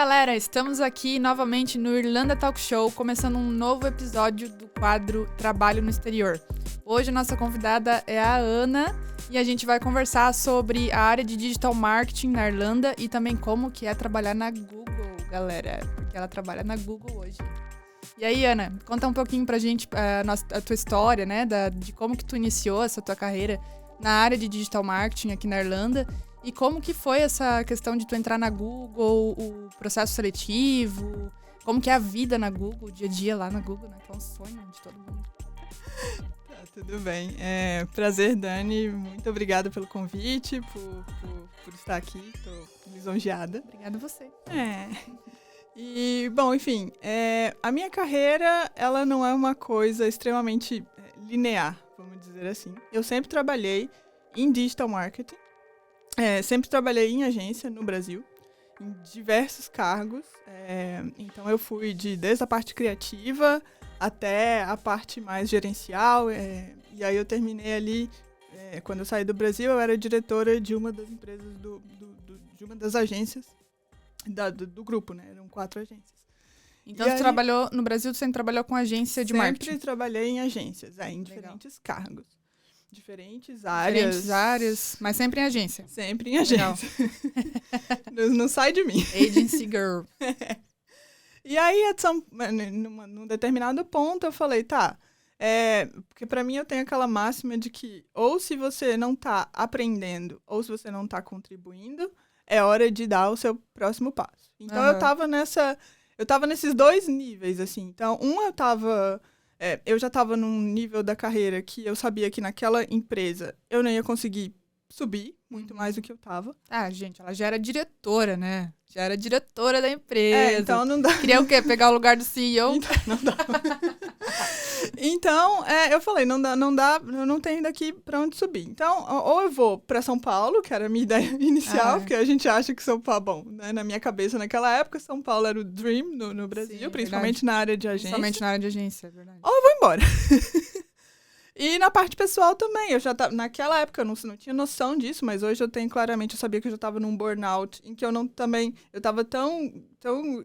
galera, estamos aqui novamente no Irlanda Talk Show, começando um novo episódio do quadro Trabalho no Exterior. Hoje a nossa convidada é a Ana e a gente vai conversar sobre a área de Digital Marketing na Irlanda e também como que é trabalhar na Google, galera, porque ela trabalha na Google hoje. E aí, Ana, conta um pouquinho pra gente a tua história, né, de como que tu iniciou essa tua carreira na área de Digital Marketing aqui na Irlanda. E como que foi essa questão de tu entrar na Google, o processo seletivo, como que é a vida na Google, o dia a dia lá na Google, né? Que é um sonho de todo mundo. Tá, tudo bem. Prazer, Dani. Muito obrigada pelo convite, por estar aqui. Estou lisonjeada. Obrigada a você. E, bom, enfim, a minha carreira, ela não é uma coisa extremamente linear, vamos dizer assim. Eu sempre trabalhei em Digital Marketing. Sempre trabalhei em agência no Brasil, em diversos cargos. Então, eu fui desde a parte criativa até a parte mais gerencial. E aí, eu terminei ali, quando eu saí do Brasil, eu era diretora de uma das empresas, de uma das agências do grupo, né? Eram 4 agências. Então, você trabalhou no Brasil, você sempre trabalhou com agência de marketing? Sempre trabalhei em agências, em diferentes cargos. Diferentes áreas, mas sempre em agência. Sempre em agência. Não sai de mim. Agency girl. E aí, num determinado ponto, eu falei, porque pra mim eu tenho aquela máxima de que ou se você não tá aprendendo, ou se você não tá contribuindo, é hora de dar o seu próximo passo. Então, eu tava nesses 2 níveis, assim. Então, eu já estava num nível da carreira que eu sabia que naquela empresa eu não ia conseguir subir muito mais do que eu estava. Gente, ela já era diretora, né? Já era diretora da empresa. Então não dá. Queria o quê? Pegar o lugar do CEO? Então, não dá. Então, eu falei, não dá, eu não tenho daqui para onde subir. Então, ou eu vou para São Paulo, que era a minha ideia inicial, porque a gente acha que São Paulo, né, na minha cabeça naquela época, São Paulo era o dream no Brasil, sim, principalmente verdade. Na área de agência. Principalmente na área de agência, é verdade. Ou eu vou embora. E na parte pessoal também, eu já tava, naquela época eu não tinha noção disso, mas hoje eu sabia que eu já estava num burnout, em que eu estava tão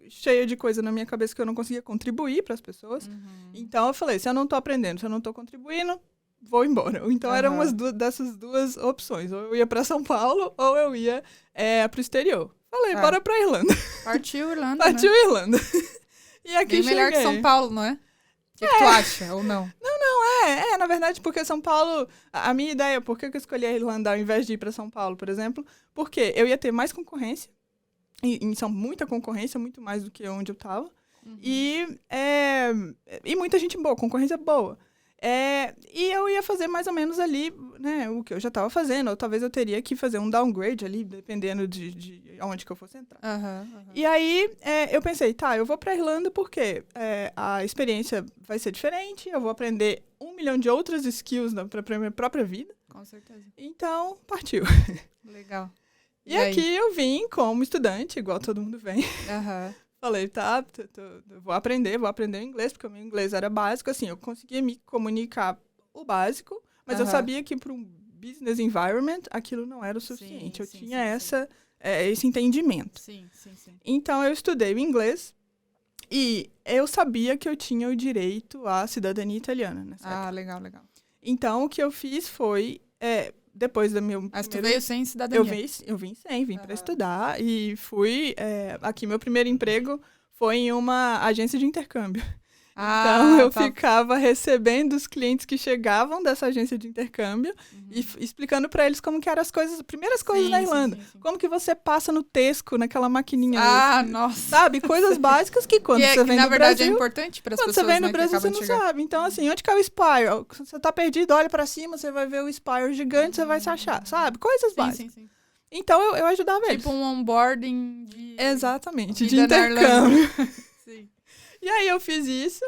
cheia de coisa na minha cabeça que eu não conseguia contribuir para as pessoas. Uhum. Então eu falei, se eu não estou aprendendo, se eu não estou contribuindo, vou embora. Então eram dessas 2 opções, ou eu ia para São Paulo, ou eu ia para o exterior. Falei, bora para Irlanda. Partiu Irlanda, Partiu né? Irlanda. E aqui bem melhor que São Paulo, não é? O que tu acha, ou não? Na verdade, porque São Paulo, a minha ideia, por que eu escolhi a Irlanda ao invés de ir para São Paulo, por exemplo, porque eu ia ter mais concorrência, muita concorrência, muito mais do que onde eu estava, e muita gente boa, concorrência boa. E eu ia fazer mais ou menos ali, né, o que eu já estava fazendo, ou talvez eu teria que fazer um downgrade ali, dependendo de onde que eu fosse entrar. E aí, eu pensei, eu vou pra Irlanda porque a experiência vai ser diferente, eu vou aprender 1 milhão de outras skills pra minha própria vida. Com certeza. Então, partiu. Legal. E aqui eu vim como estudante, igual todo mundo vem. Falei, vou aprender o inglês, porque o meu inglês era básico. Assim, eu conseguia me comunicar o básico, mas eu sabia que para um business environment, aquilo não era o suficiente. Eu tinha esse entendimento. Sim. Então, eu estudei o inglês e eu sabia que eu tinha o direito à cidadania italiana nessa época. Legal. Então, o que eu fiz foi... depois do meu Mas tu veio sem cidadania? Eu vim para estudar e fui... aqui, meu primeiro emprego foi em uma agência de intercâmbio. Então, eu ficava recebendo os clientes que chegavam dessa agência de intercâmbio e explicando para eles como que eram as primeiras coisas na Irlanda. Sim. Como que você passa no Tesco, naquela maquininha. Nossa! Sabe? Coisas básicas que quando você vem no Brasil... na verdade, é importante para as pessoas, quando você vem no né, Brasil, você não sabe. Então, assim, onde que é o Spire? Você tá perdido, olha para cima, você vai ver o Spire gigante, você vai se achar, sabe? Coisas básicas. Sim. Então, eu ajudava eles. Tipo um onboarding de... Exatamente, de intercâmbio. Sim. E aí eu fiz isso.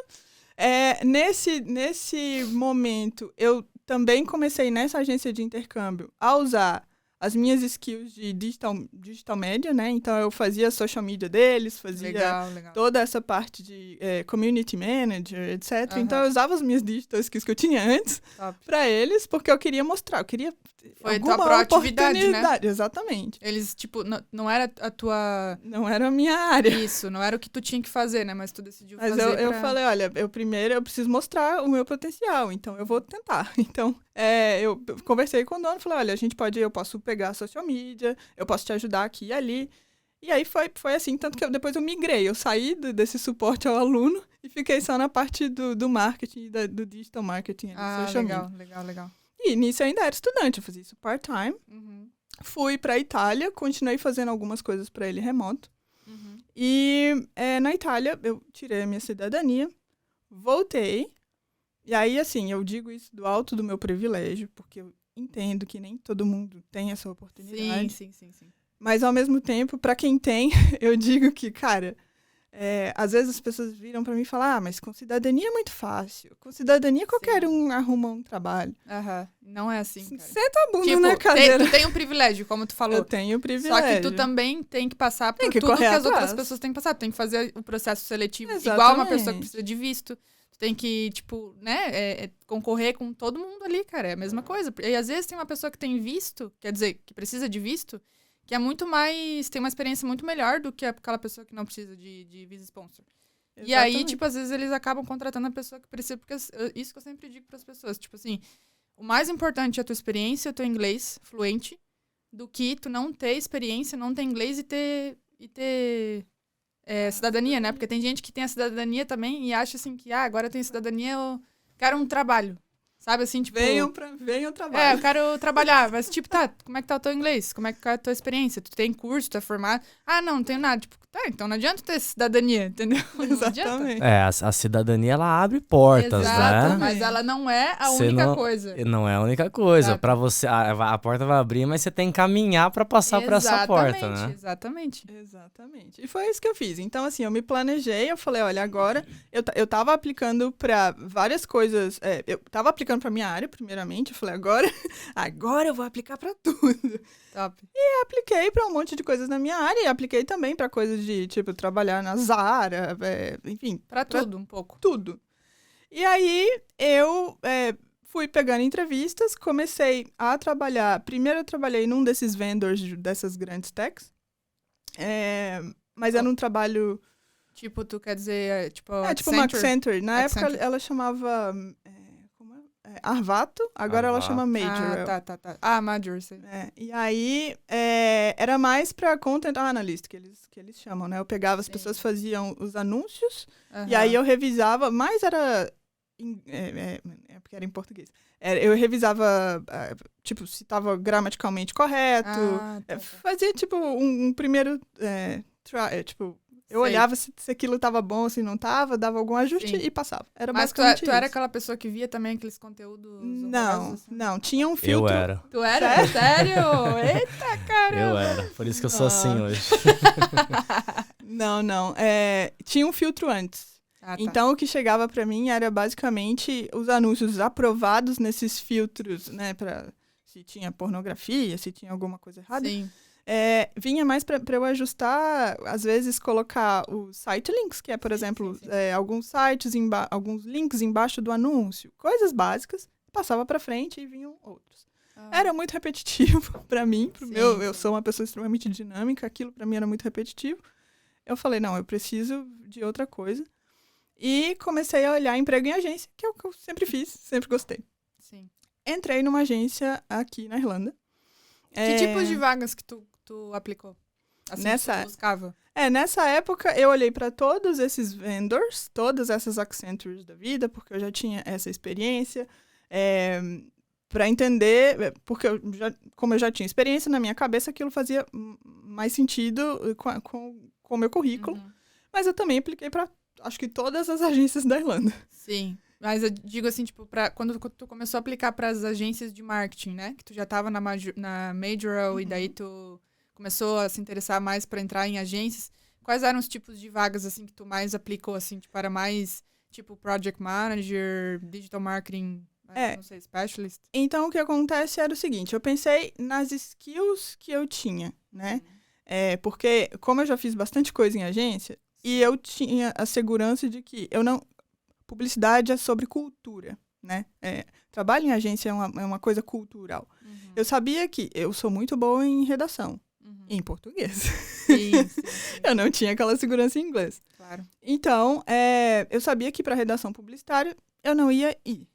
Nesse momento, eu também comecei nessa agência de intercâmbio a usar as minhas skills de digital media, né? Então, eu fazia a social media deles, fazia Legal. toda essa parte de community manager, etc. Aham. Então, eu usava as minhas digital skills que eu tinha antes Top. para eles, porque eu queria mostrar, eu queria Foi alguma tua proatividade, né? oportunidade. Exatamente. Eles, tipo, não era a tua... Não era a minha área. Isso, não era o que tu tinha que fazer, né? Mas tu decidiu Mas fazer eu falei, olha, eu preciso mostrar o meu potencial, então eu vou tentar. Então, eu conversei com o dono, falei, olha, eu posso pegar a social media, eu posso te ajudar aqui e ali. E aí foi assim, tanto que depois eu migrei, eu saí desse suporte ao aluno e fiquei só na parte do marketing, do digital marketing, social media. Legal. E nisso eu ainda era estudante, eu fazia isso part-time. Uhum. Fui pra Itália, continuei fazendo algumas coisas pra ele remoto. Uhum. E na Itália, eu tirei a minha cidadania, voltei. E aí, assim, eu digo isso do alto do meu privilégio, porque eu entendo que nem todo mundo tem essa oportunidade. Sim. Mas, ao mesmo tempo, pra quem tem, eu digo que, cara, às vezes as pessoas viram pra mim e falam, mas com cidadania é muito fácil. Com cidadania qualquer um arruma um trabalho. Aham. Não é assim, cara. Senta a bunda na cadeira. Tu tem um privilégio, como tu falou. Eu tenho privilégio. Só que tu também tem que passar por tudo que as outras pessoas têm que passar. Tu tem que fazer o processo seletivo igual uma pessoa que precisa de visto. Tu tem que, tipo, né, concorrer com todo mundo ali, cara. É a mesma coisa. E às vezes tem uma pessoa que tem visto, quer dizer, que precisa de visto, que é muito mais... Tem uma experiência muito melhor do que aquela pessoa que não precisa de visa sponsor. Exatamente. E aí, tipo, às vezes eles acabam contratando a pessoa que precisa, porque isso que eu sempre digo pras pessoas, tipo assim, o mais importante é a tua experiência, o teu inglês fluente, do que tu não ter experiência, não ter inglês e ter cidadania, né? Porque tem gente que tem a cidadania também e acha assim que, agora eu tenho cidadania, eu quero um trabalho. Sabe, assim, tipo... Venham trabalhar. eu quero trabalhar. Mas, tipo, como é que tá o teu inglês? Como é que é a tua experiência? Tu tem curso, tu é formado? Não tenho nada. Tipo, então não adianta ter cidadania, entendeu? Exatamente. A cidadania, ela abre portas, né? Mas ela não é a única coisa. Não é a única coisa. Pra você, a porta vai abrir, mas você tem que caminhar pra passar por essa porta, né? Exatamente. E foi isso que eu fiz. Então, assim, eu me planejei, eu falei, olha, agora... Eu tava aplicando pra várias coisas... eu tava aplicando pra minha área, primeiramente. Eu falei, agora eu vou aplicar pra tudo. Top. E apliquei pra um monte de coisas na minha área. E apliquei também pra coisas de, tipo, trabalhar na Zara, enfim. Pra tudo, um pouco. Tudo. E aí, eu fui pegando entrevistas, comecei a trabalhar... Primeiro eu trabalhei num desses vendors dessas grandes techs. Mas era um trabalho... Tipo, tu quer dizer, tipo... tipo uma Accenture. Na época, ela chamava... Arvato, agora ela chama Major. Tá. Major, sei. E aí, era mais pra Content Analyst, que eles chamam, né? Eu pegava, as pessoas faziam os anúncios, e aí eu revisava, mas era... porque era em português. Eu revisava, tipo, se estava gramaticalmente correto. Fazia, tipo, um primeiro tipo... Eu olhava se aquilo tava bom, se não tava, dava algum ajuste e passava. Era basicamente isso. Mas tu era aquela pessoa que via também aqueles conteúdos? Não. Tinha um filtro. Eu era. Tu era? Sério? Eita, caramba! Eu era. Por isso que eu sou assim hoje. Não. Tinha um filtro antes. Tá. Então, o que chegava pra mim era basicamente os anúncios aprovados nesses filtros, né? Se tinha pornografia, se tinha alguma coisa errada. Sim. Vinha mais para eu ajustar, às vezes colocar os site links, que é, por exemplo, alguns sites, alguns links embaixo do anúncio, coisas básicas, passava para frente e vinham outros. Era muito repetitivo para mim, eu sou uma pessoa extremamente dinâmica, aquilo para mim era muito repetitivo. Eu falei, não, eu preciso de outra coisa. E comecei a olhar emprego em agência, que é o que eu sempre fiz, sempre gostei. Sim. Entrei numa agência aqui na Irlanda. Que tipos de vagas que tu aplicou? Assim, que tu buscava? Nessa época eu olhei para todos esses vendors, todas essas Accentures da vida, porque eu já tinha essa experiência, para entender, porque como eu já tinha experiência na minha cabeça, aquilo fazia mais sentido com o meu currículo. Uhum. Mas eu também apliquei para, acho que todas as agências da Irlanda. Sim. Mas eu digo assim, tipo, quando tu começou a aplicar para as agências de marketing, né? Que tu já estava na Major e daí tu começou a se interessar mais para entrar em agências. Quais eram os tipos de vagas, assim, que tu mais aplicou, assim, tipo, era mais, tipo, Project Manager, Digital Marketing Não sei, specialist. Então, o que acontece era o seguinte, eu pensei nas skills que eu tinha, né? Porque, como eu já fiz bastante coisa em agência, e eu tinha a segurança de que publicidade é sobre cultura, né? Trabalho em agência é uma coisa cultural. Eu sabia que eu sou muito boa em redação, em português. Sim. Eu não tinha aquela segurança em inglês. Claro. Então, eu sabia que para redação publicitária eu não ia ir.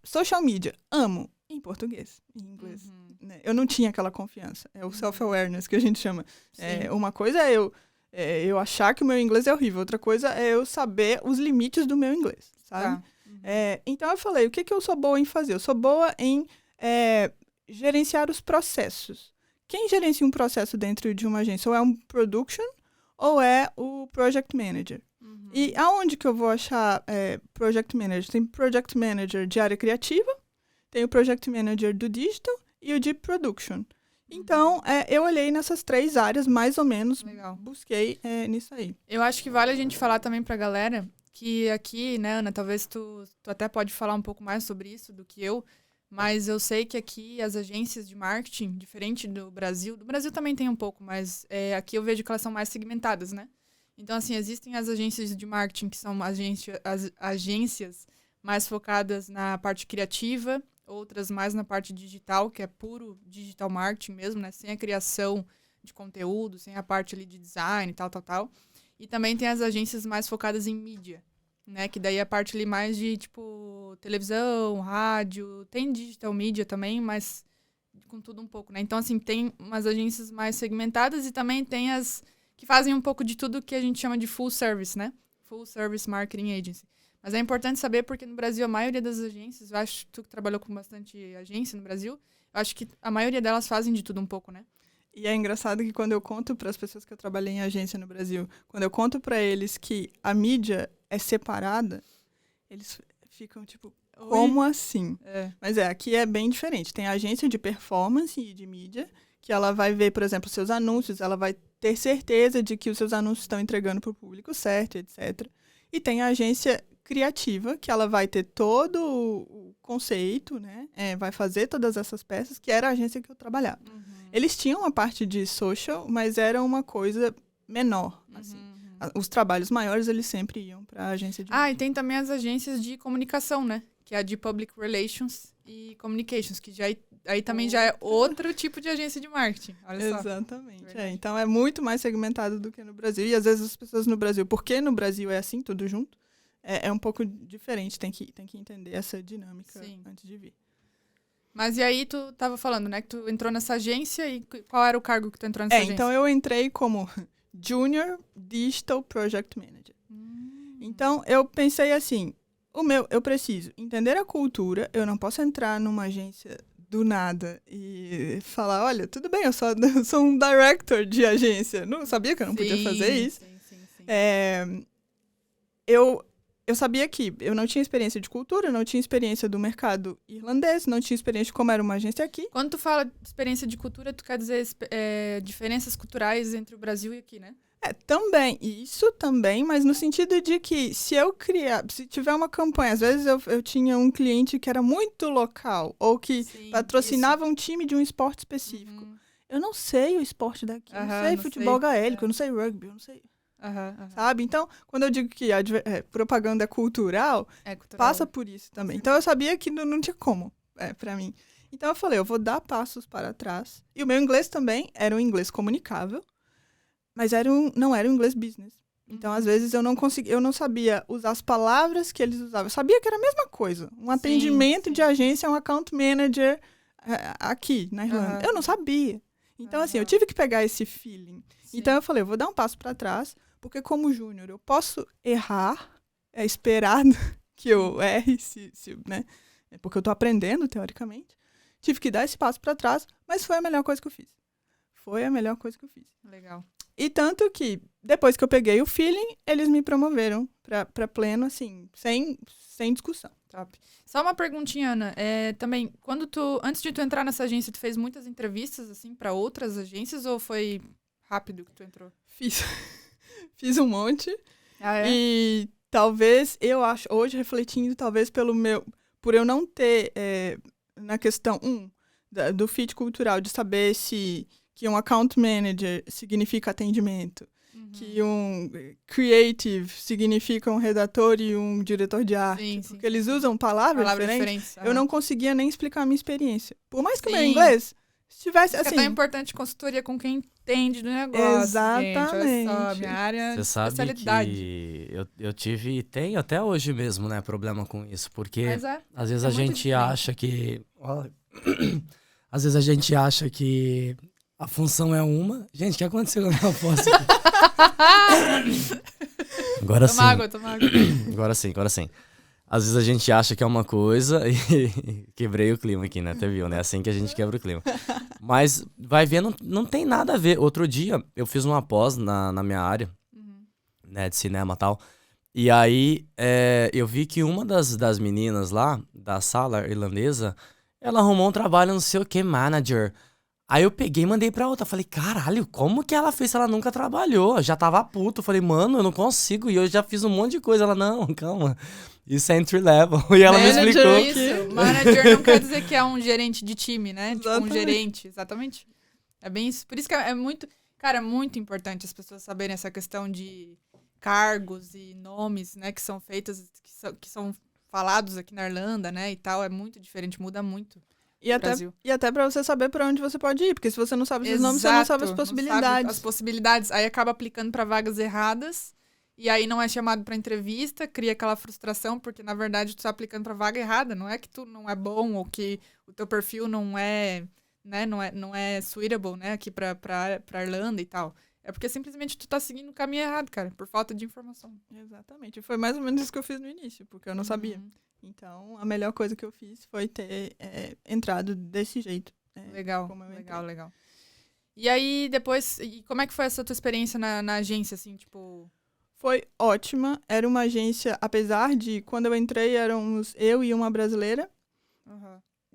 Social media, amo, em português, em inglês. Né? Eu não tinha aquela confiança. É o self-awareness que a gente chama. Uma coisa é eu achar que o meu inglês é horrível, outra coisa é eu saber os limites do meu inglês, sabe? Então eu falei, o que eu sou boa em fazer? Eu sou boa em gerenciar os processos. Quem gerencia um processo dentro de uma agência? Ou é um production ou é o project manager? E aonde que eu vou achar project manager? Tem project manager de área criativa, tem o project manager do digital e o de production. Então, eu olhei nessas 3 áreas, mais ou menos, busquei nisso aí. Eu acho que vale a gente falar também pra galera que aqui, né, Ana, talvez tu até pode falar um pouco mais sobre isso do que eu, mas eu sei que aqui as agências de marketing, diferente do Brasil também tem um pouco, mas aqui eu vejo que elas são mais segmentadas, né? Então, assim, existem as agências de marketing que são as agências mais focadas na parte criativa, outras mais na parte digital, que é puro digital marketing mesmo, né? Sem a criação de conteúdo, sem a parte ali de design, tal. E também tem as agências mais focadas em mídia, né? Que daí é a parte ali mais de, tipo, televisão, rádio, tem digital media também, mas com tudo um pouco, né? Então, assim, tem umas agências mais segmentadas e também tem as que fazem um pouco de tudo que a gente chama de full service, né? Full Service Marketing Agency. Mas é importante saber porque no Brasil a maioria das agências, eu acho que tu que trabalhou com bastante agência no Brasil, eu acho que a maioria delas fazem de tudo um pouco, né? E é engraçado que quando eu conto para as pessoas que eu trabalhei em agência no Brasil, quando eu conto para eles que a mídia é separada, eles ficam tipo, como assim? Mas aqui é bem diferente. Tem a agência de performance e de mídia, que ela vai ver, por exemplo, seus anúncios, ela vai ter certeza de que os seus anúncios estão entregando para o público certo, etc. E tem a agência criativa, que ela vai ter todo o conceito, né? Vai fazer todas essas peças, que era a agência que eu trabalhava. Eles tinham uma parte de social, mas era uma coisa menor, assim. Os trabalhos maiores, eles sempre iam para a agência de... e tem também as agências de comunicação, né? Que é a de Public Relations e Communications, que aí também já é outro tipo de agência de marketing. Olha só. Exatamente. Então, é muito mais segmentado do que no Brasil. E, às vezes, as pessoas no Brasil... Porque no Brasil é assim, tudo junto, é um pouco diferente. Tem que entender essa dinâmica antes de vir. Mas e aí, tu estava falando, né? Que tu entrou nessa agência e qual era o cargo que tu entrou nessa agência? Então, eu entrei como Junior Digital Project Manager. Então, eu pensei assim... eu preciso entender a cultura, eu não posso entrar numa agência do nada e falar, olha, tudo bem, eu sou um director de agência. Não sabia que eu não podia fazer isso. Sim. Eu sabia que eu não tinha experiência de cultura, não tinha experiência do mercado irlandês, não tinha experiência de como era uma agência aqui. Quando tu fala de experiência de cultura, tu quer dizer diferenças culturais entre o Brasil e aqui, né? Também, isso também, mas no sentido de que se tiver uma campanha, às vezes eu tinha um cliente que era muito local, ou que patrocinava um time de um esporte específico. Eu não sei o esporte daqui, eu não sei futebol gaélico, eu não sei rugby, eu não sei... Sabe? Então, quando eu digo que a propaganda é cultural, passa por isso também. Então, eu sabia que não tinha como pra mim. Então, eu falei, eu vou dar passos para trás. E o meu inglês também era um inglês comunicável, mas não era um inglês business. Então, às vezes, eu não sabia usar as palavras que eles usavam. Eu sabia que era a mesma coisa. Um atendimento de agência, um account manager aqui, na Irlanda. Eu não sabia. Então, assim, eu tive que pegar esse feeling. Então, eu falei, eu vou dar um passo para trás, porque como júnior eu posso errar, é esperado que eu erre, né? Porque eu estou aprendendo, teoricamente. Tive que dar esse passo para trás, mas foi a melhor coisa que eu fiz. Foi a melhor coisa que eu fiz. Legal. E tanto que, depois que eu peguei o feeling, eles me promoveram para pleno, assim, sem discussão. Top. Só uma perguntinha, Ana. Também, antes de tu entrar nessa agência, tu fez muitas entrevistas, assim, para outras agências ou foi rápido que tu entrou? Fiz um monte. E talvez, eu acho, hoje refletindo, talvez por eu não ter, na questão, do fit cultural, de saber que um account manager significa atendimento, que um creative significa um redator e um diretor de arte, porque eles usam palavras diferentes. Eu não conseguia nem explicar a minha experiência. Por mais que o meu inglês estivesse assim... É tão importante consultoria com quem entende do negócio. Exatamente. Gente, olha só, minha área de especialidade. Que eu tive e tenho até hoje mesmo, né, problema com isso, porque às vezes é a gente acha que... Às vezes a gente acha que a função é uma... Gente, o que aconteceu na minha voz aqui? Agora sim. Toma água. Agora sim. Às vezes a gente acha que é uma coisa e quebrei o clima aqui, né? Você viu, né? Assim que a gente quebra o clima. Mas vai ver, não tem nada a ver. Outro dia eu fiz uma pós na minha área, né? De cinema e tal. E aí eu vi que uma das meninas lá, da sala irlandesa, ela arrumou um trabalho, não sei o que, manager. Aí eu peguei e mandei pra outra. Falei, caralho, como que ela fez se ela nunca trabalhou? Eu já tava puto. Falei, mano, eu não consigo. E eu já fiz um monte de coisa. Ela, não, calma. Isso é entry level. E ela manager, me explicou isso. Manager não quer dizer que é um gerente de time, né? Tipo, um gerente. Exatamente. É bem isso. Por isso que é muito... Cara, é muito importante as pessoas saberem essa questão de cargos e nomes, né? Que são feitos, que são falados aqui na Irlanda, né? E tal. É muito diferente. Muda muito. E até pra você saber pra onde você pode ir. Porque se você não sabe os nomes, você não sabe as possibilidades. Não sabe as possibilidades. Aí acaba aplicando pra vagas erradas. E aí não é chamado pra entrevista. Cria aquela frustração. Porque, na verdade, tu tá aplicando pra vaga errada. Não é que tu não é bom ou que o teu perfil não é, né, não é suitable, né? Aqui pra Irlanda e tal. É porque simplesmente tu tá seguindo o caminho errado, cara. Por falta de informação. Exatamente. Foi mais ou menos isso que eu fiz no início. Porque eu não sabia. Então, a melhor coisa que eu fiz foi ter entrado desse jeito. Legal. E aí, depois, como é que foi essa tua experiência na agência, assim, tipo... Foi ótima. Era uma agência, apesar de, quando eu entrei, éramos eu e uma brasileira.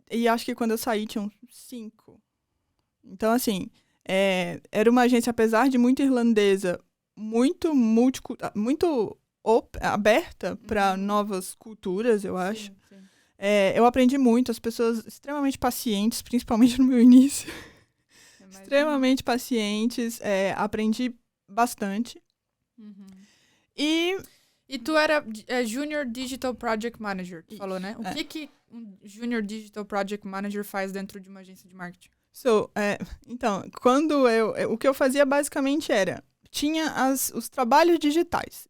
E acho que quando eu saí, tinham 5. Então, assim, era uma agência, apesar de muito irlandesa, muito aberta para novas culturas, eu acho. Sim. Eu aprendi muito, as pessoas extremamente pacientes, principalmente no meu início. Extremamente pacientes, aprendi bastante. E tu era Junior Digital Project Manager, tu falou, né? O que um Junior Digital Project Manager faz dentro de uma agência de marketing? Então, quando o que eu fazia basicamente tinha os trabalhos digitais.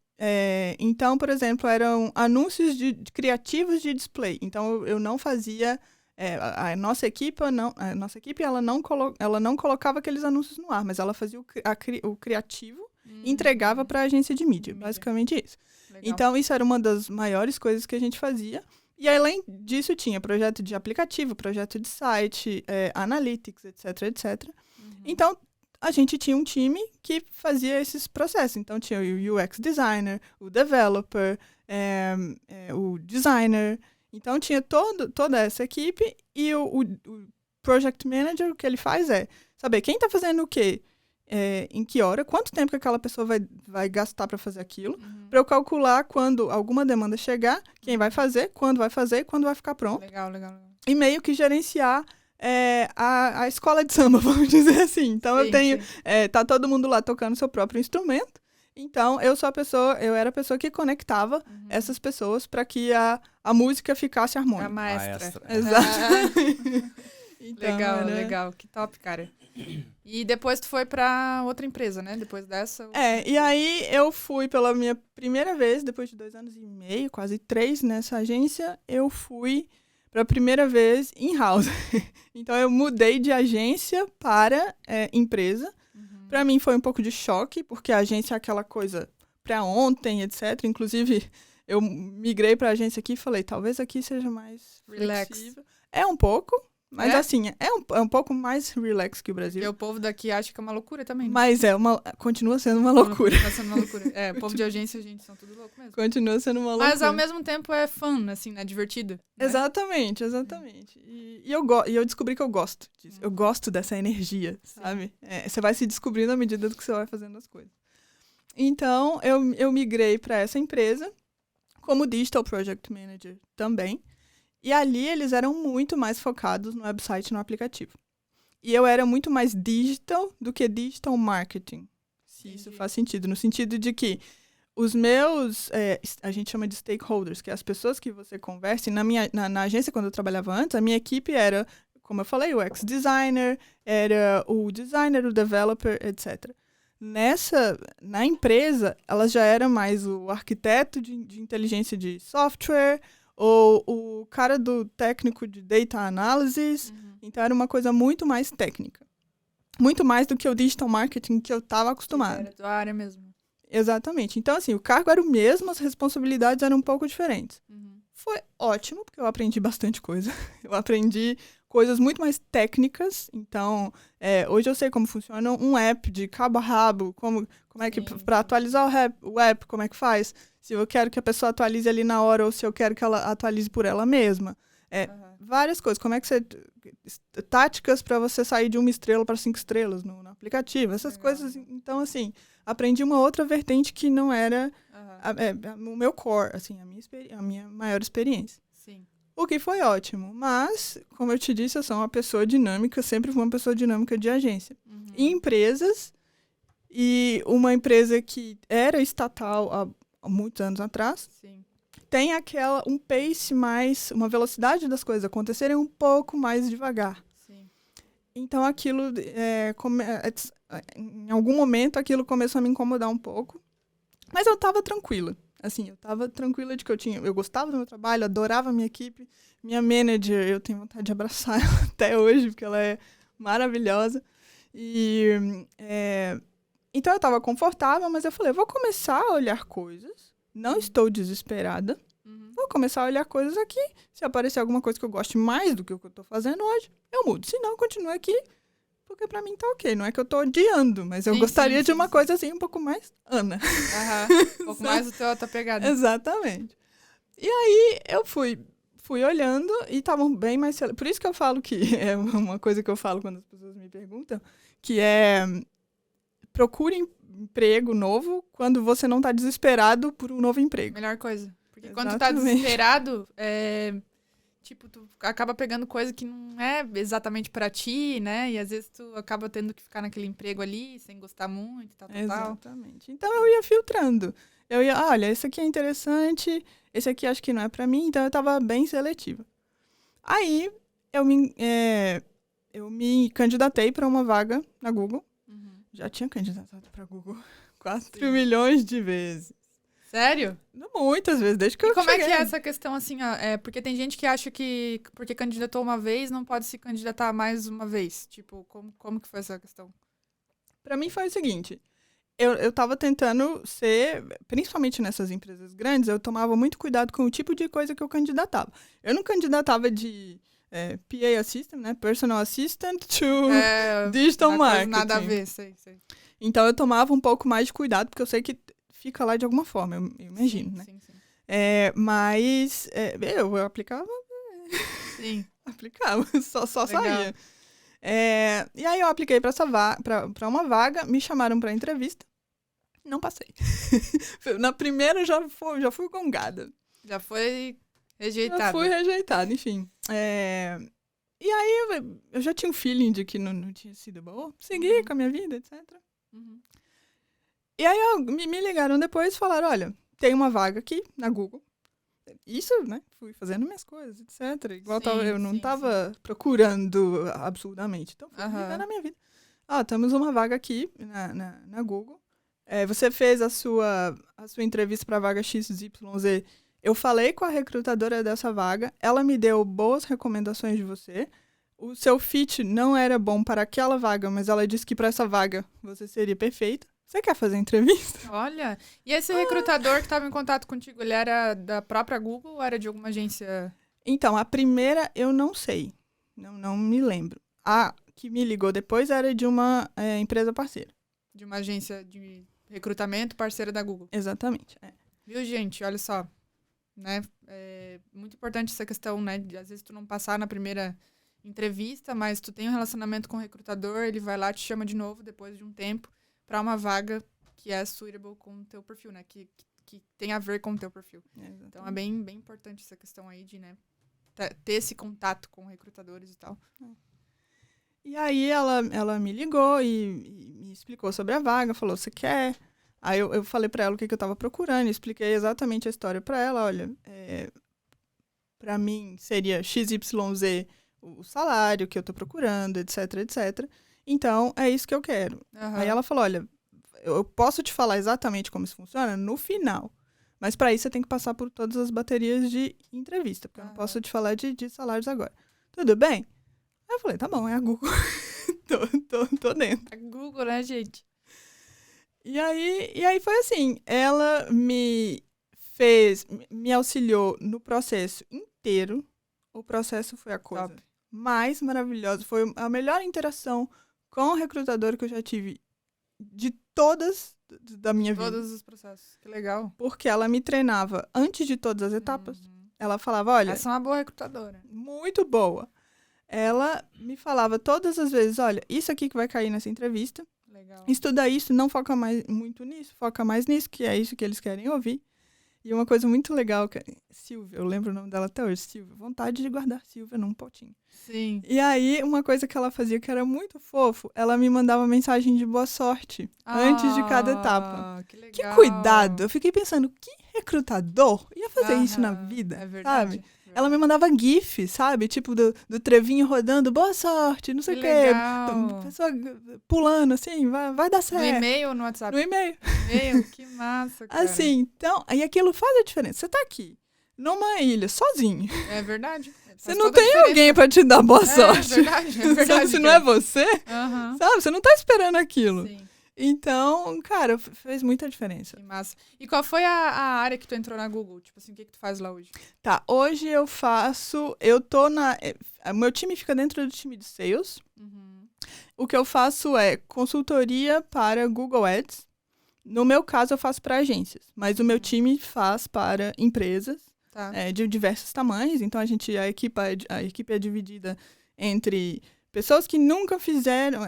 Então, por exemplo, eram anúncios criativos de display. Então, eu não fazia... a nossa equipe ela não colocava aqueles anúncios no ar, mas ela fazia o criativo e entregava para a agência de mídia. Basicamente isso. Legal. Então, isso era uma das maiores coisas que a gente fazia. E, além disso, tinha projeto de aplicativo, projeto de site, analytics, etc. Então, a gente tinha um time que fazia esses processos. Então, tinha o UX designer, o developer, o designer. Então, tinha toda essa equipe e o project manager, o que ele faz é saber quem está fazendo o quê, em que hora, quanto tempo que aquela pessoa vai gastar para fazer aquilo, para eu calcular quando alguma demanda chegar, quem vai fazer, quando vai ficar pronto. Legal. E meio que gerenciar a escola de samba, vamos dizer assim. Então, tá todo mundo lá tocando seu próprio instrumento. Então, eu era a pessoa que conectava essas pessoas para que a música ficasse harmônica. A maestra. Exato. Então, legal. Que top, cara. E depois tu foi pra outra empresa, né? Depois dessa... E aí eu fui pela minha primeira vez, depois de 2 anos e meio, quase 3 nessa agência, eu fui pela primeira vez in-house. Então, eu mudei de agência para empresa. Para mim foi um pouco de choque, porque a agência é aquela coisa pra ontem, etc. Inclusive, eu migrei pra agência aqui e falei, talvez aqui seja mais flexível. É um pouco, mas assim, é um pouco mais relax que o Brasil. E o povo daqui acha que é uma loucura também. Né? Mas continua sendo uma loucura. Continua sendo uma loucura. O povo de agência, gente, são tudo louco mesmo. Continua sendo uma loucura. Mas ao mesmo tempo é fun, assim, né? Divertido. Né? Exatamente. E eu descobri que eu gosto disso. Eu gosto dessa energia, sabe? Você vai se descobrindo à medida que você vai fazendo as coisas. Então, eu migrei para essa empresa como Digital Project Manager também. E ali eles eram muito mais focados no website e no aplicativo. E eu era muito mais digital do que digital marketing, se isso faz sentido. No sentido de que os meus, a gente chama de stakeholders, que é as pessoas que você conversa. Na agência, quando eu trabalhava antes, a minha equipe era, como eu falei, o ex-designer, era o designer, o developer, etc. Na empresa, ela já era mais o arquiteto de inteligência de software, ou o cara do técnico de data analysis. Então, era uma coisa muito mais técnica. Muito mais do que o digital marketing que eu estava acostumada. Era tua área mesmo. Exatamente. Então, assim, o cargo era o mesmo, as responsabilidades eram um pouco diferentes. Foi ótimo, porque eu aprendi bastante coisa. Eu aprendi coisas muito mais técnicas. Então, hoje eu sei como funciona um app de cabo a rabo, como é que, para atualizar o app, como é que faz. Se eu quero que a pessoa atualize ali na hora ou se eu quero que ela atualize por ela mesma. Várias coisas. Como é que você... Táticas para você sair de 1 estrela para 5 estrelas no aplicativo. Essas coisas. Então, assim, aprendi uma outra vertente que não era o meu core, assim, a minha maior experiência. Sim. O que foi ótimo. Mas, como eu te disse, eu sou uma pessoa dinâmica, sempre fui uma pessoa dinâmica de agência. Em empresas, e uma empresa que era estatal há muitos anos atrás, Sim. tem um pace mais, uma velocidade das coisas acontecerem um pouco mais devagar. Sim. Então, aquilo, em algum momento, aquilo começou a me incomodar um pouco. Mas eu estava tranquila. Assim, eu estava tranquila de que eu gostava do meu trabalho, adorava a minha equipe. Minha manager, eu tenho vontade de abraçar ela até hoje, porque ela é maravilhosa. Então, eu estava confortável, mas eu falei, vou começar a olhar coisas. Não estou desesperada. Vou começar a olhar coisas aqui. Se aparecer alguma coisa que eu goste mais do que o que eu estou fazendo hoje, eu mudo. Se não, eu continuo aqui, porque para mim tá ok. Não é que eu estou odiando, mas eu gostaria de uma coisa assim um pouco mais Ana. Um pouco mais do teu outra pegada. Exatamente. E aí eu fui olhando e estavam bem mais... Por isso que eu falo que é uma coisa que eu falo quando as pessoas me perguntam, que é procure emprego novo quando você não tá desesperado por um novo emprego. Melhor coisa. Porque quando tu tá desesperado, tipo, tu acaba pegando coisa que não é exatamente pra ti, né? E às vezes tu acaba tendo que ficar naquele emprego ali, sem gostar muito, tal. Exatamente. Então eu ia filtrando. Eu ia, olha, esse aqui é interessante, esse aqui acho que não é pra mim, então eu tava bem seletiva. Aí eu me candidatei pra uma vaga na Google. Já tinha candidatado pra Google 4 milhões de vezes. Sério? Muitas vezes, desde que eu cheguei. E como é que é essa questão, assim, ó? Porque tem gente que acha que porque candidatou uma vez, não pode se candidatar mais uma vez. Tipo, como que foi essa questão? Pra mim foi o seguinte, eu tava tentando ser, principalmente nessas empresas grandes, eu tomava muito cuidado com o tipo de coisa que eu candidatava. Eu não candidatava de PA Assistant, né? Personal Assistant to Digital Marketing. Nada a ver, sei. Então eu tomava um pouco mais de cuidado, porque eu sei que fica lá de alguma forma, eu imagino, né? Sim. Mas eu aplicava. Sim. Aplicava, só saía. E aí eu apliquei para uma vaga, me chamaram para entrevista, não passei. Na primeira já fui gongada. Já foi rejeitada. Já fui rejeitada, enfim. E aí eu já tinha um feeling de que não tinha sido bom, segui com a minha vida, etc. E aí me ligaram depois e falaram, olha, tem uma vaga aqui na Google. Isso, né? Fui fazendo minhas coisas, etc. Igual eu não estava procurando absurdamente. Então, fui vivendo a minha vida. Temos uma vaga aqui na Google. Você fez a sua entrevista para a vaga XYZ. Eu falei com a recrutadora dessa vaga. Ela me deu boas recomendações de você. O seu fit não era bom para aquela vaga, mas ela disse que para essa vaga você seria perfeita. Você quer fazer entrevista? Olha, e esse recrutador que estava em contato contigo, ele era da própria Google ou era de alguma agência? Então, a primeira eu não sei. Não me lembro. A que me ligou depois era de uma empresa parceira. De uma agência de recrutamento parceira da Google. Exatamente. Viu, gente? Olha só. Né? É muito importante essa questão, né? De, às vezes tu não passar na primeira entrevista, mas tu tem um relacionamento com o recrutador, ele vai lá, te chama de novo depois de um tempo para uma vaga que é suitable com o teu perfil, né? Que tem a ver com o teu perfil. Então é bem importante essa questão aí de, né? ter esse contato com recrutadores e tal. E aí ela me ligou e me explicou sobre a vaga, falou, você quer? Aí eu falei pra ela o que eu tava procurando, expliquei exatamente a história pra ela, olha, pra mim seria XYZ o salário que eu tô procurando, etc, etc. Então, é isso que eu quero. Aí ela falou, olha, eu posso te falar exatamente como isso funciona no final, mas para isso você tem que passar por todas as baterias de entrevista, porque eu não posso te falar de salários agora. Tudo bem? Aí eu falei, tá bom, é a Google. tô dentro. A Google, né, gente? E aí foi assim, ela me auxiliou no processo inteiro. O processo foi a coisa mais maravilhosa. Foi a melhor interação com o recrutador que eu já tive de todas da minha vida. Todos os processos. Que legal. Porque ela me treinava antes de todas as etapas. Ela falava, olha... Essa é uma boa recrutadora. Muito boa. Ela me falava todas as vezes, olha, isso aqui que vai cair nessa entrevista. Legal. Estuda isso, não foca muito nisso, foca mais nisso, que é isso que eles querem ouvir. E uma coisa muito legal, que Silvia, eu lembro o nome dela até hoje, Silvia, vontade de guardar Silvia num potinho. Sim. E aí, uma coisa que ela fazia que era muito fofo, ela me mandava mensagem de boa sorte antes de cada etapa. Que legal. Que cuidado! Eu fiquei pensando, que recrutador ia fazer isso na vida, é verdade, sabe? Ela me mandava gif, sabe? Tipo, do trevinho rodando, boa sorte, não sei o quê. Legal. Pessoa pulando, assim, vai dar certo. No e-mail ou no WhatsApp? No e-mail. E-mail, que massa, cara. Assim, então, aí aquilo faz a diferença. Você tá aqui, numa ilha, sozinho. É verdade. Você não tem alguém pra te dar boa sorte. É verdade. Se não é você, Uhum. sabe? Você não tá esperando aquilo. Sim. Então, cara, fez muita diferença. Que massa. E qual foi a área que tu entrou na Google? Tipo assim, o que tu faz lá hoje? Tá, hoje eu tô o meu time fica dentro do time de sales. Uhum. O que eu faço é consultoria para Google Ads. No meu caso, eu faço para agências, mas o meu time faz para empresas de diversos tamanhos. Então, a equipe é dividida entre pessoas que nunca fizeram...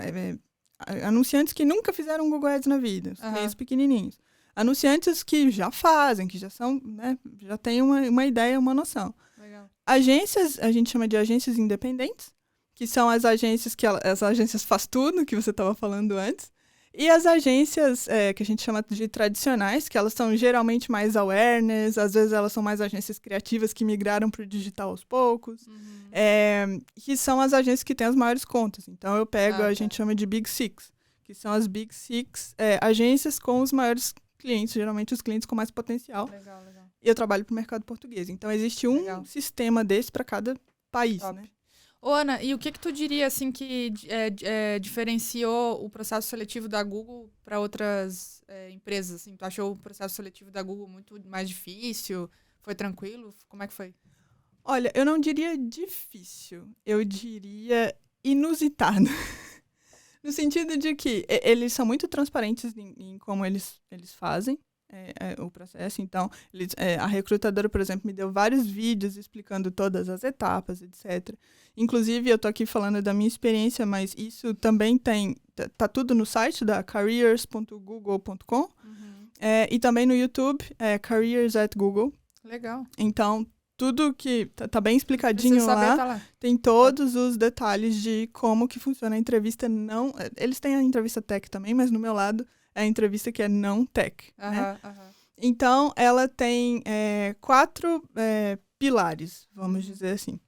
anunciantes que nunca fizeram Google Ads na vida, os clientes pequenininhos. Anunciantes que já fazem, que já são, né, já têm uma ideia, uma noção. Legal. Agências, a gente chama de agências independentes, que são as agências as agências faz tudo, que você estava falando antes. E as agências que a gente chama de tradicionais, que elas são geralmente mais awareness, às vezes elas são mais agências criativas que migraram para o digital aos poucos, que são as agências que têm as maiores contas. Então eu pego, a gente chama de Big Six, que são as Big Six agências com os maiores clientes, geralmente os clientes com mais potencial. Legal. E eu trabalho para o mercado português. Então existe um sistema desse para cada país, né? Ô, Ana, e o que tu diria, assim, que diferenciou o processo seletivo da Google para outras empresas, assim? Tu achou o processo seletivo da Google muito mais difícil? Foi tranquilo? Como é que foi? Olha, eu não diria difícil, eu diria inusitado. No sentido de que eles são muito transparentes em como eles fazem o processo. Então, a recrutadora, por exemplo, me deu vários vídeos explicando todas as etapas, etc. Inclusive, eu tô aqui falando da minha experiência, mas isso também tá tudo no site da careers.google.com e também no YouTube, careers@google. Legal. Então, tudo que tá bem explicadinho lá, tem todos os detalhes de como que funciona a entrevista. Eles têm a entrevista tech também, mas no meu lado é a entrevista que é não tech. Né? Então, ela tem 4 pilares, vamos dizer assim,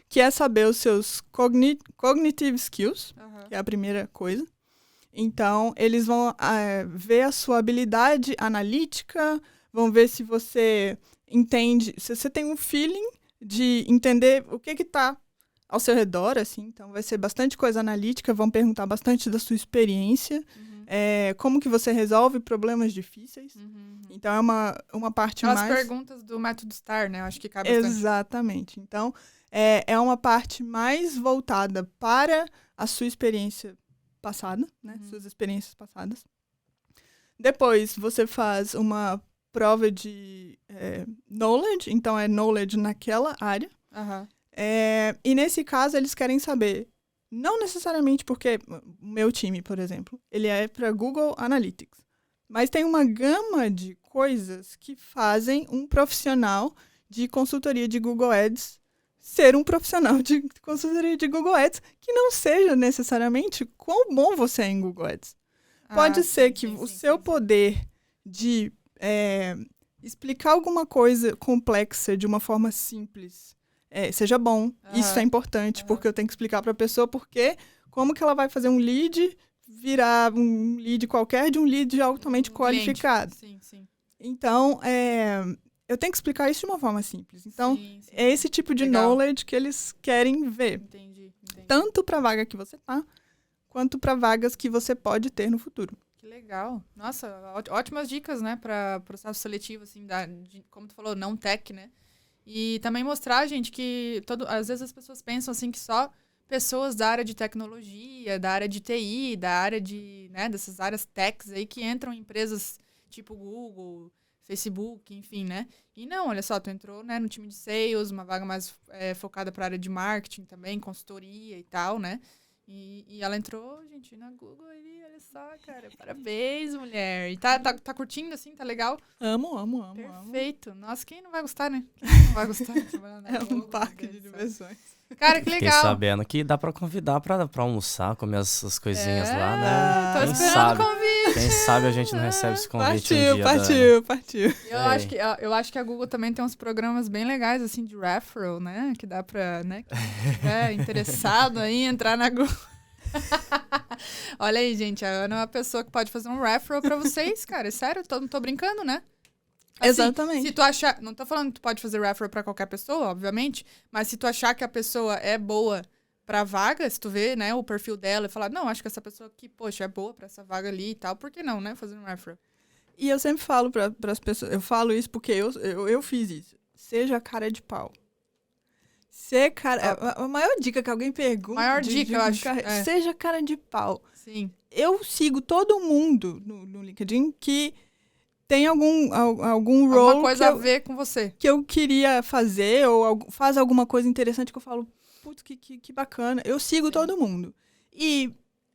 que é saber os seus cognitive skills, que é a primeira coisa. Então, eles vão ver a sua habilidade analítica, vão ver se você entende, se você tem um feeling de entender o que está ao seu redor, assim. Então, vai ser bastante coisa analítica, vão perguntar bastante da sua experiência, como que você resolve problemas difíceis. Então, é uma parte mais... As perguntas do método STAR, né? Eu acho que cabe bastante. Exatamente. Então, é uma parte mais voltada para a sua experiência passada, né? Suas experiências passadas. Depois, você faz uma prova de knowledge, então é knowledge naquela área. E nesse caso, eles querem saber, não necessariamente porque o meu time, por exemplo, ele é para Google Analytics, mas tem uma gama de coisas que fazem um profissional de consultoria de Google Ads ser um profissional de consultoria de Google Ads, que não seja necessariamente quão bom você é em Google Ads. Pode ser que o seu poder de explicar alguma coisa complexa de uma forma simples seja bom. Isso é importante, porque eu tenho que explicar para a pessoa como que ela vai fazer um lead virar um lead qualquer de um lead altamente qualificado. Sim, sim. Então, eu tenho que explicar isso de uma forma simples. Então, é esse tipo de knowledge que eles querem ver. Entendi. Tanto para a vaga que você tá, quanto para vagas que você pode ter no futuro. Que legal. Nossa, ótimas dicas, né, para processo seletivo, assim, como tu falou, não tech, né? E também mostrar, gente, que às vezes as pessoas pensam, assim, que só pessoas da área de tecnologia, da área de TI, da área dessas áreas techs aí que entram em empresas tipo Google, Facebook, enfim, né? E não, olha só, tu entrou, né, no time de sales, uma vaga mais focada para a área de marketing também, consultoria e tal, né? E ela entrou, gente, na Google ali, olha só, cara, parabéns, mulher. E tá curtindo, assim, tá legal? Amo. Perfeito. Nossa, quem não vai gostar, né? Quem não vai gostar de trabalhar na Google? Um parque de diversões. Cara, que legal. Fiquei sabendo que dá pra convidar pra almoçar, comer as coisinhas lá, né? Tô esperando o convite. Quem sabe a gente não recebe esse convite um dia. Partiu. Eu acho que a Google também tem uns programas bem legais, assim, de referral, né? Que dá pra, né? Quem estiver interessado aí, entrar na Google. Olha aí, gente, a Ana é uma pessoa que pode fazer um referral pra vocês, cara. É sério, não tô brincando, né? Assim, Exatamente. Se tu achar... Não tô falando que tu pode fazer referral pra qualquer pessoa, obviamente, mas se tu achar que a pessoa é boa pra vaga, se tu vê, né, o perfil dela e falar, não, acho que essa pessoa aqui, poxa, é boa pra essa vaga ali e tal, por que não, né, fazer um referral? E eu sempre falo pras pessoas, eu falo isso porque eu fiz isso. Seja cara de pau. A maior dica que alguém pergunta... Maior dica, eu acho. Seja cara de pau. Sim. Eu sigo todo mundo no LinkedIn que tem algum role... Alguma coisa a ver com você. Que eu queria fazer, ou faz alguma coisa interessante que eu falo, putz, que bacana. Eu sigo todo mundo. E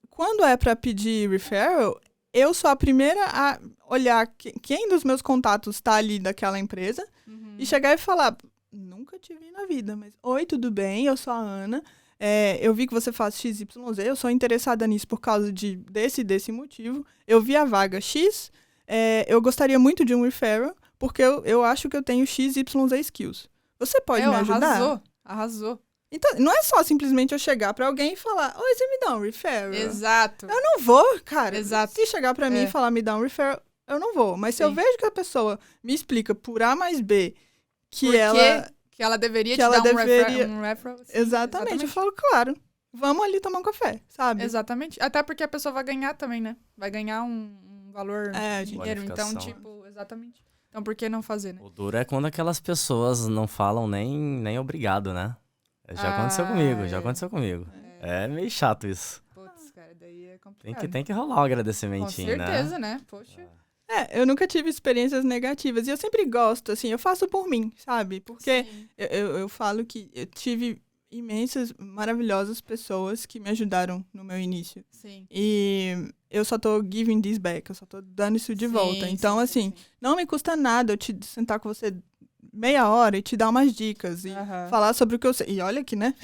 quando é pra pedir referral, eu sou a primeira a olhar quem dos meus contatos tá ali daquela empresa e chegar e falar, nunca te vi na vida, mas oi, tudo bem? Eu sou a Ana. Eu vi que você faz XYZ, eu sou interessada nisso por causa desse motivo. Eu vi a vaga X, eu gostaria muito de um referral, porque eu acho que eu tenho XYZ skills. Você pode me ajudar? Arrasou. Então, não é só simplesmente eu chegar pra alguém e falar, oi, você me dá um referral? Exato. Eu não vou, cara. Exato. Se chegar pra mim e falar, me dá um referral, eu não vou. Mas se eu vejo que a pessoa me explica por A mais B que ela deveria te dar um referral. Exatamente. Eu falo, claro, vamos ali tomar um café, sabe? Exatamente. Até porque a pessoa vai ganhar também, né? Vai ganhar um valor dinheiro. Então, tipo, exatamente. Então, por que não fazer, né? O duro é quando aquelas pessoas não falam nem obrigado, né? Já aconteceu comigo. É meio chato isso. Putz, cara, daí é complicado. Tem que rolar um agradecimentinho, né? Com certeza, né? Poxa. Eu nunca tive experiências negativas. E eu sempre gosto, assim, eu faço por mim, sabe? Porque eu falo que eu tive imensas, maravilhosas pessoas que me ajudaram no meu início. Sim. E eu só tô giving this back, eu só tô dando isso de volta. Então, não me custa nada eu te sentar com você meia hora e te dar umas dicas e falar sobre o que eu sei. E olha aqui, né?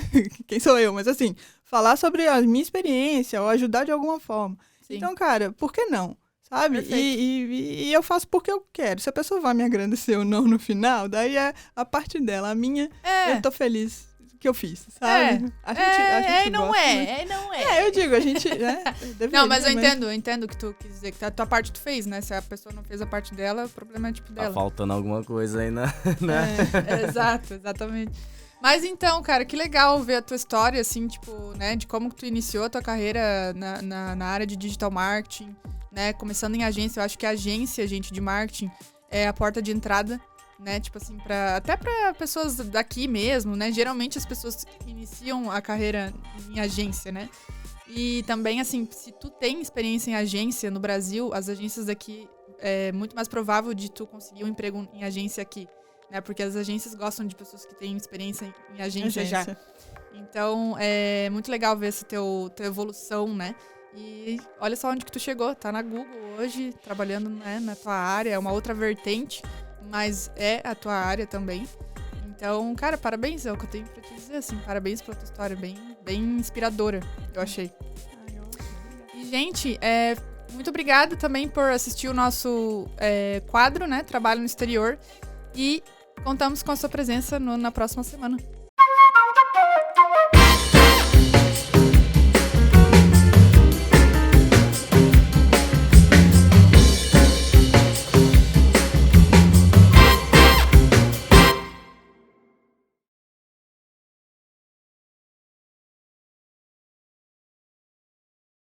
Quem sou eu? Mas assim, falar sobre a minha experiência ou ajudar de alguma forma. Sim. Então, cara, por que não? Sabe? E eu faço porque eu quero. Se a pessoa vai me agradecer ou não no final, daí é a parte dela. A minha, eu tô feliz que eu fiz, sabe? A gente não é. Eu digo, a gente... não, mas eu entendo que tu quis dizer que a tua parte tu fez, né? Se a pessoa não fez a parte dela, o problema é tipo dela. Tá faltando alguma coisa aí, né? Exato, exatamente. Mas então, cara, que legal ver a tua história, assim, tipo, né? De como que tu iniciou a tua carreira na área de digital marketing, né? Começando em agência, eu acho que a agência, gente, de marketing é a porta de entrada, né? Tipo assim, até pra pessoas daqui mesmo, né? Geralmente as pessoas iniciam a carreira em agência, né? E também, assim, se tu tem experiência em agência no Brasil, as agências daqui é muito mais provável de tu conseguir um emprego em agência aqui, né? Porque as agências gostam de pessoas que têm experiência em agência já. Então, é muito legal ver essa tua evolução, né? E olha só onde que tu chegou, tá na Google hoje, trabalhando, né, na tua área, é uma outra vertente, mas é a tua área também. Então, cara, parabéns, é o que eu tenho pra te dizer, assim, parabéns pela tua história, bem inspiradora, eu achei. E, gente, muito obrigada também por assistir o nosso quadro, né, Trabalho no Exterior, e contamos com a sua presença na próxima semana.